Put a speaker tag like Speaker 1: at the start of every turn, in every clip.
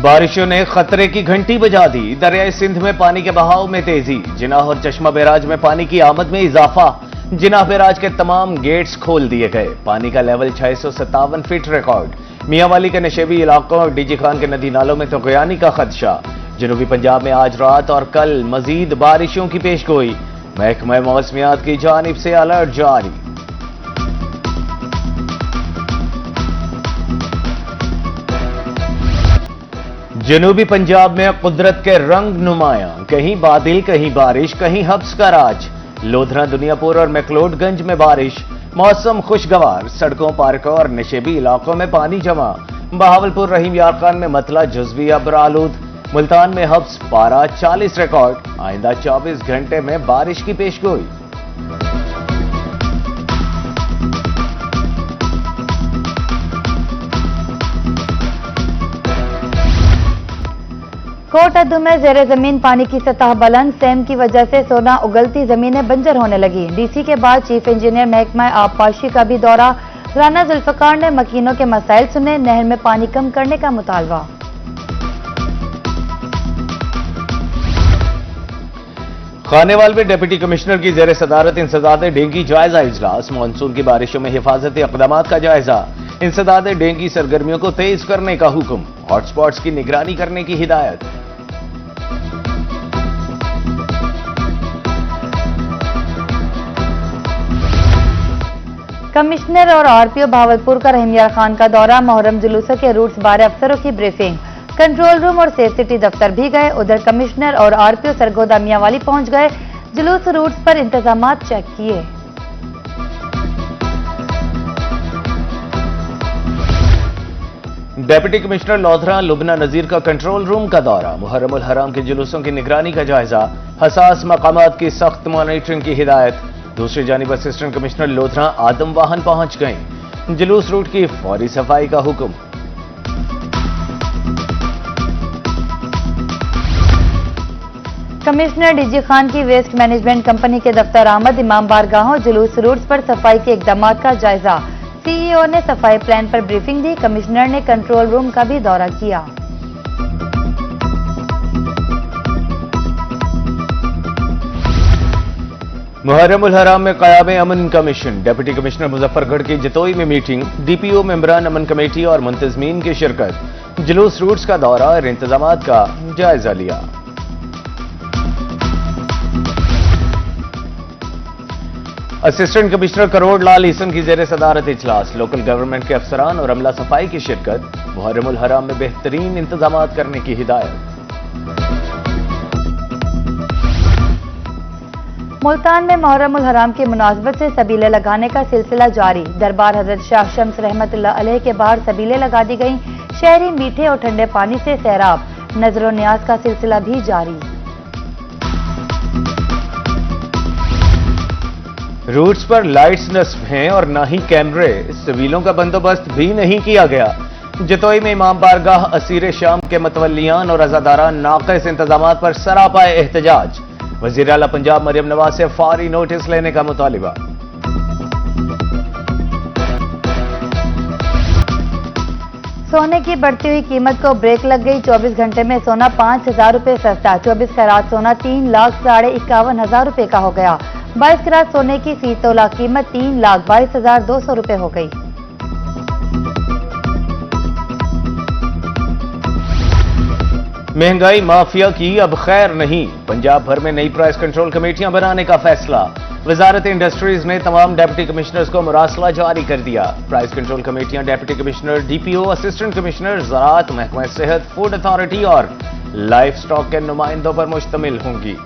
Speaker 1: बारिशों ने खतरे की घंटी बजा दी। दरियाई सिंध में पानी के बहाव में तेजी। जिनाह और चश्मा बैराज में पानी की आमद में इजाफा। जिनाह बैराज के तमाम गेट्स खोल दिए गए। पानी का लेवल 657 फीट रिकॉर्ड। मियांवाली के नशेबी इलाकों और डीजी खान के नदी नालों में तग़यानी का खदशा। जनूबी पंजाब में आज रात और कल मजीद बारिशों की पेशगोई। महकमा मौसमियात की जानिब से अलर्ट जारी। जनूबी पंजाब में कुदरत के रंग नुमाया। कहीं बादल, कहीं बारिश, कहीं हब्स का राज। लोधरा, दुनियापुर और मैक्लोडगंज में बारिश। मौसम खुशगवार। सड़कों, पार्कों और नशेबी इलाकों में पानी जमा। बहावलपुर, रहीम यार खान में मतला जुज़वी अब्र आलूद। मुल्तान में हब्स पारा 40 रिकॉर्ड। आइंदा 24 घंटे में बारिश की पेशगोई।
Speaker 2: कोट अद्दू में जेर जमीन पानी की सतह बुलंद। सेम की वजह से सोना उगलती जमीनें बंजर होने लगी। डीसी के बाद चीफ इंजीनियर महकमा आबपाशी का भी दौरा। राना जुल्फकार ने मकीनों के मसाइल सुने। नहर में पानी कम करने का मुतालबा।
Speaker 1: खानेवाल में डिप्टी कमिश्नर की जेर सदारत इंसदाद डेंगी जायजा इजलास। मानसून की बारिशों में हिफाजती इक़दामात का जायजा। इंसदाद डेंगी सरगर्मियों को तेज करने का हुक्म। हॉटस्पॉट्स की निगरानी करने की हिदायत।
Speaker 2: कमिश्नर और आरपीओ बहावलपुर का रहीम यार खान का दौरा। मुहर्रम जुलूसों के रूट्स बारे अफसरों की ब्रीफिंग। कंट्रोल रूम और सेफ सिटी दफ्तर भी गए। उधर कमिश्नर और आरपीओ सरगोदा मियांवाली पहुंच गए। जुलूस रूट्स पर इंतजामात चेक किए।
Speaker 1: डिप्टी कमिश्नर लोधरा लुबना नजीर का कंट्रोल रूम का दौरा। मुहर्रम उल हराम के जुलूसों की निगरानी का जायजा। हसास मकामात की सख्त मॉनिटरिंग की हिदायत। दूसरी जानिब असिस्टेंट कमिश्नर लोधरा आदम वाहन पहुंच गए। जुलूस रूट की फौरी सफाई का हुक्म।
Speaker 2: कमिश्नर डीजी खान की वेस्ट मैनेजमेंट कंपनी के दफ्तर आमद। इमाम बारगाहों जुलूस रूट्स पर सफाई के इकदाम का जायजा। सीईओ ने सफाई प्लान पर ब्रीफिंग दी। कमिश्नर ने कंट्रोल रूम का भी दौरा किया।
Speaker 1: मुहर्रम उल हराम में क़याम अमन कमीशन। डिप्टी कमिश्नर मुजफ्फरगढ़ की जतोई में मीटिंग। डीपीओ मेंबरान अमन कमेटी और मुंतजमीन की शिरकत। जुलूस रूट्स का दौरा और इंतजामात का जायजा लिया। असिस्टेंट कमिश्नर करोड़ लाल ईसन की जेर सदारत इजलास। लोकल गवर्नमेंट के अफसरान और अमला सफाई की शिरकत। मुहर्रम उल हराम में बेहतरीन इंतजामात करने की हिदायत।
Speaker 2: मुल्तान में मुहर्रम उल हराम की मुनासबत से सबीले लगाने का सिलसिला जारी। दरबार हजरत शाह शम्स रहमतुल्लाह अलैह के बाहर सबीले लगा दी गईं। शहरी मीठे और ठंडे पानी से सैराब। नजर और न्याज का सिलसिला भी जारी।
Speaker 1: रूट्स पर लाइट्स नस्ब हैं और ना ही कैमरे। सिविलों का बंदोबस्त भी नहीं किया गया। जतोई में इमाम बारगाह असीर शाम के मतवल्लियान और अज़ादारान नाक़िस इंतजामात पर सरापा एहतजाज। वज़ीर आला पंजाब मरियम नवाज से फौरी नोटिस लेने का मुतालिबा।
Speaker 2: सोने की बढ़ती हुई कीमत को ब्रेक लग गई। 24 घंटे में सोना 5,000 रुपए सस्ता। 24 कैरात सोना 3,51,000 रुपए का हो गया। 22 कैरात सोने की फी तोला कीमत 3,22,200 रुपए हो गई।
Speaker 1: महंगाई माफिया की अब खैर नहीं। पंजाब भर में नई प्राइस कंट्रोल कमेटियां बनाने का फैसला। वजारत इंडस्ट्रीज ने तमाम डिप्टी कमिश्नर्स को मुरासला जारी कर दिया। प्राइस कंट्रोल कमेटियां deputy commissioner, DPO, assistant commissioner ज़राअत, महकमा सेहत, फूड अथॉरिटी और लाइफ स्टॉक के नुमाइंदों पर मुश्तमिल होंगी।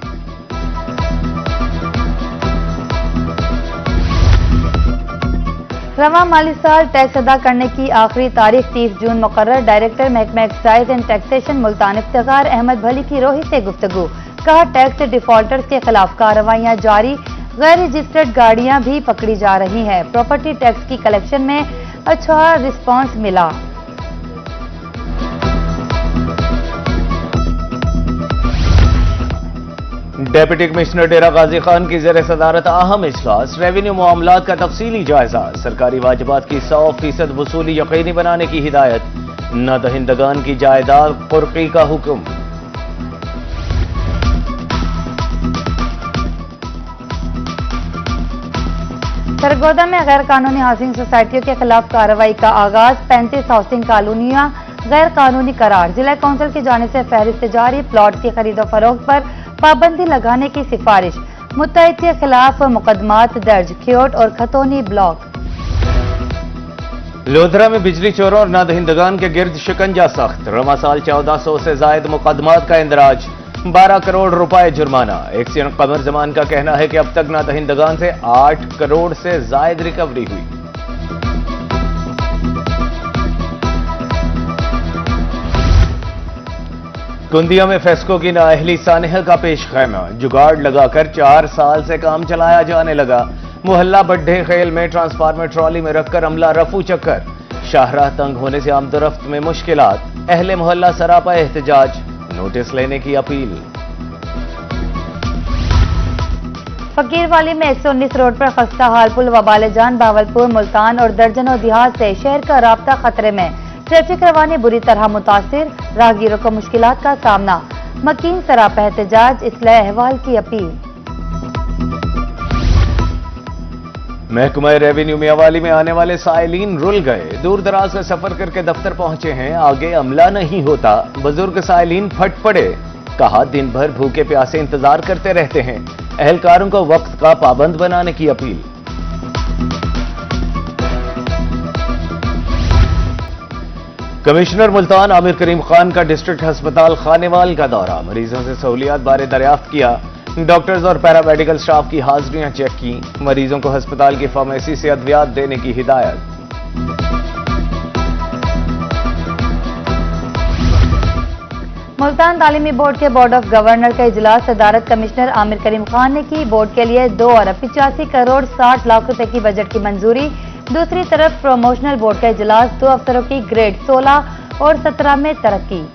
Speaker 2: रवा माली साल टैक्स अदा करने की आखिरी तारीख 30 जून मुकर्रर। डायरेक्टर महकमा excise and taxation Multan Iftikhar Ahmad Bhalli की रोही से गुफ्तगू। कहा टैक्स डिफॉल्टर्स के खिलाफ कार्रवाइयां जारी। गैर रजिस्टर्ड गाड़ियां भी पकड़ी जा रही हैं। प्रॉपर्टी टैक्स की कलेक्शन में अच्छा रिस्पांस मिला।
Speaker 1: डिप्टी कमिश्नर डेरा गाजी खान की जेर सदारत अहम इजलास। रेवेन्यू मामलात का तफसीली जायजा। सरकारी वाजिबात की 100% वसूली यकीनी बनाने की हिदायत। न दहिंदगान की जायदाद कुर्की का हुक्म।
Speaker 2: सरगोदा में गैर कानूनी हाउसिंग सोसाइटियों के खिलाफ कार्रवाई का आगाज। 35 हाउसिंग कॉलोनियां गैर कानूनी करार। जिला काउंसिल की जानिब से फहरिस्त जारी। प्लॉट की खरीदो फरोख्त पर पाबंदी लगाने की सिफारिश। मुत्तहिद के खिलाफ मुकदमात दर्ज। खियोट और खतौनी ब्लॉक।
Speaker 1: लोधरा में बिजली चोरों और नादहिंदगान के गिर्द शिकंजा सख्त। रवा साल 1400 से जायद मुकदमात का इंदराज। 12 करोड़ रुपए जुर्माना। एक्सीडेंट कमर जमान का कहना है कि अब तक नादहिंदगान से 8 करोड़ से जायद रिकवरी हुई। कुंदिया में फेस्को की नाअहली सानह का पेश खैमा। जुगाड़ लगाकर 4 साल से काम चलाया जाने लगा। मोहल्ला बड्ढे खेल में ट्रांसफार्मर ट्रॉली में रखकर अमला रफू चक्कर। शाहराह तंग होने से आमदोरफ्त में मुश्किलात। अहले मोहल्ला सरापा एहतजाज। नोटिस लेने की अपील।
Speaker 2: फकीरवाली में 119 रोड पर खस्ता हाल पुल वबाले जान। बावलपुर, मुल्तान और दर्जनों देहात से शहर का राब्ता खतरे में। ट्रैफिक रवानी बुरी तरह मुतासिर। राहगीरों को मुश्किलात का सामना। मकीन सरापा एहतजाज। इस्लाह अहवाल की अपील।
Speaker 1: महकमा रेवेन्यू मियांवाली में आने वाले साइलीन रुल गए। दूर दराज से सफर करके दफ्तर पहुंचे हैं, आगे अमला नहीं होता। बुजुर्ग साइलीन फट पड़े। कहा दिन भर भूखे प्यासे इंतजार करते रहते हैं। अहलकारों को वक्त का पाबंद बनाने की अपील। कमिश्नर मुल्तान आमिर करीम खान का डिस्ट्रिक्ट अस्पताल खानेवाल का दौरा। मरीजों से सहूलियात बारे दरियाफ्त किया। डॉक्टर्स और पैरामेडिकल स्टाफ की हाजिरियां चेक की। मरीजों को अस्पताल की फार्मेसी से अद्वियात देने की हिदायत।
Speaker 2: मुल्तान तालीमी बोर्ड के बोर्ड ऑफ गवर्नर का इजलास। सदारत कमिश्नर आमिर करीम खान ने की। बोर्ड के लिए 2 अरब 85 करोड़ 60 लाख रुपए की बजट की मंजूरी। दूसरी तरफ प्रोमोशनल बोर्ड का इजलास। 2 अफसरों की ग्रेड 16 और 17 में तरक्की।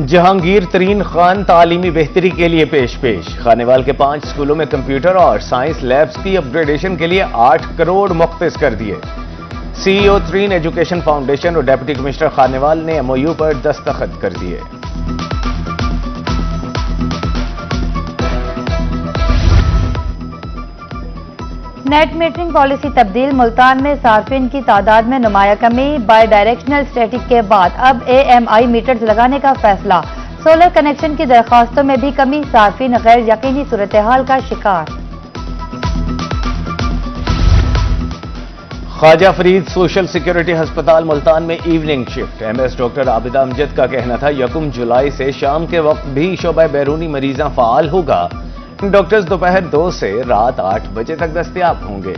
Speaker 1: जहांगीर तरीन खान तालीमी बेहतरी के लिए पेश। खानेवाल के 5 स्कूलों में कंप्यूटर और साइंस लैब्स की अपग्रेडेशन के लिए 8 करोड़ मुख्तस कर दिए। सीईओ तरीन एजुकेशन फाउंडेशन और डेप्यूटी कमिश्नर खानेवाल ने एमओयू पर दस्तखत कर दिए।
Speaker 2: नेट मीटरिंग पॉलिसी तब्दील। मुल्तान में सार्फिन की तादाद में नुमाया कमी। बाई डायरेक्शनल स्टैटिक के बाद अब AMI मीटर्स लगाने का फैसला। सोलर कनेक्शन की दरखास्तों में भी कमी। सार्फिन गैर यकीनी सूरत हाल का शिकार।
Speaker 1: ख्वाजा फरीद सोशल सिक्योरिटी अस्पताल मुल्तान में evening shift. MS doctor Abida Amjad का कहना था 1 जुलाई से शाम के वक्त भी शोबा बैरूनी मरीजा फाल होगा। डॉक्टर्स दोपहर 2 से रात 8 बजे तक दस्तयाब होंगे।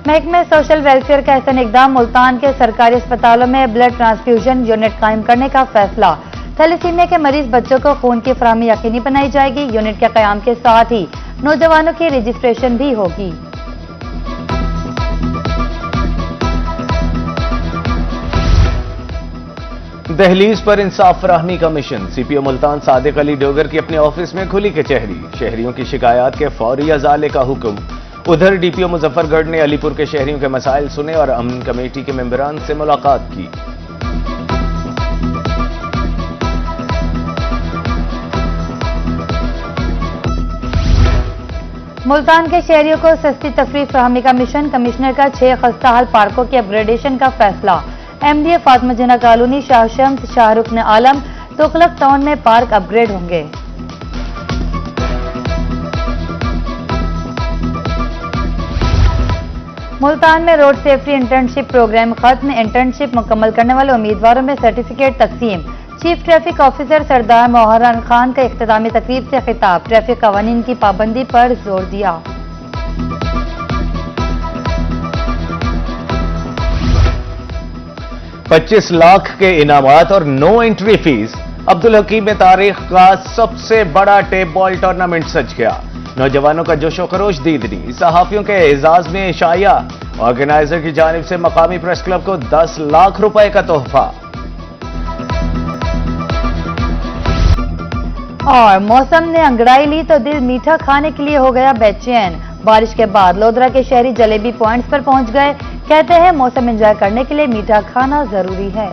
Speaker 2: महकमे सोशल वेलफेयर का अहसन इकदाम। मुल्तान के सरकारी अस्पतालों में ब्लड ट्रांसफ्यूजन यूनिट कायम करने का फैसला। थैलेसीमिया के मरीज बच्चों को खून की फराहमी यकीनी बनाई जाएगी। यूनिट के कयाम के साथ ही नौजवानों की रजिस्ट्रेशन भी होगी।
Speaker 1: दहलीज पर इंसाफ फराहमी का मिशन। CPO मुल्तान सादिक अली डोगर की अपने ऑफिस में खुली कचहरी। शहरियों की शिकायत के फौरी अजाले का हुक्म। उधर DPO मुजफ्फरगढ़ ने अलीपुर के शहरियों के मसाइल सुने और अमन कमेटी के मेंबरान से मुलाकात की।
Speaker 2: मुल्तान के शहरियों को सस्ती तफरीह फराहमी का मिशन। कमिश्नर का 6 खस्ताहाल पार्कों की अपग्रेडेशन का फैसला। MDA फातिमा जिन्ना कॉलोनी, शाह शम्स, शाहरुख आलम, तुगलक टाउन में पार्क अपग्रेड होंगे। मुल्तान में रोड सेफ्टी इंटर्नशिप प्रोग्राम खत्म। इंटर्नशिप मुकम्मल करने वाले उम्मीदवारों में सर्टिफिकेट तकसीम। चीफ ट्रैफिक ऑफिसर सरदार मोहरान खान का इख्तितामी तकरीब से खिताब। ट्रैफिक कवानीन की पाबंदी पर जोर दिया।
Speaker 1: $25 लाख के इनामात और नो एंट्री फीस। अब्दुल हकीम में तारीख का सबसे बड़ा टेप बॉल टूर्नामेंट सज गया। नौजवानों का जोशो खरोश दीदनी। सहाफियों के एजाज में शाया। ऑर्गेनाइजर की जानिब से मकामी प्रेस क्लब को 10 लाख रुपए का तोहफा।
Speaker 2: और मौसम ने अंगड़ाई ली तो दिल मीठा खाने के लिए हो गया बेचैन। बारिश के बाद लोधरा के शहरी जलेबी पॉइंट्स पर पहुंच गए। कहते हैं मौसम एंजॉय करने के लिए मीठा खाना जरूरी है।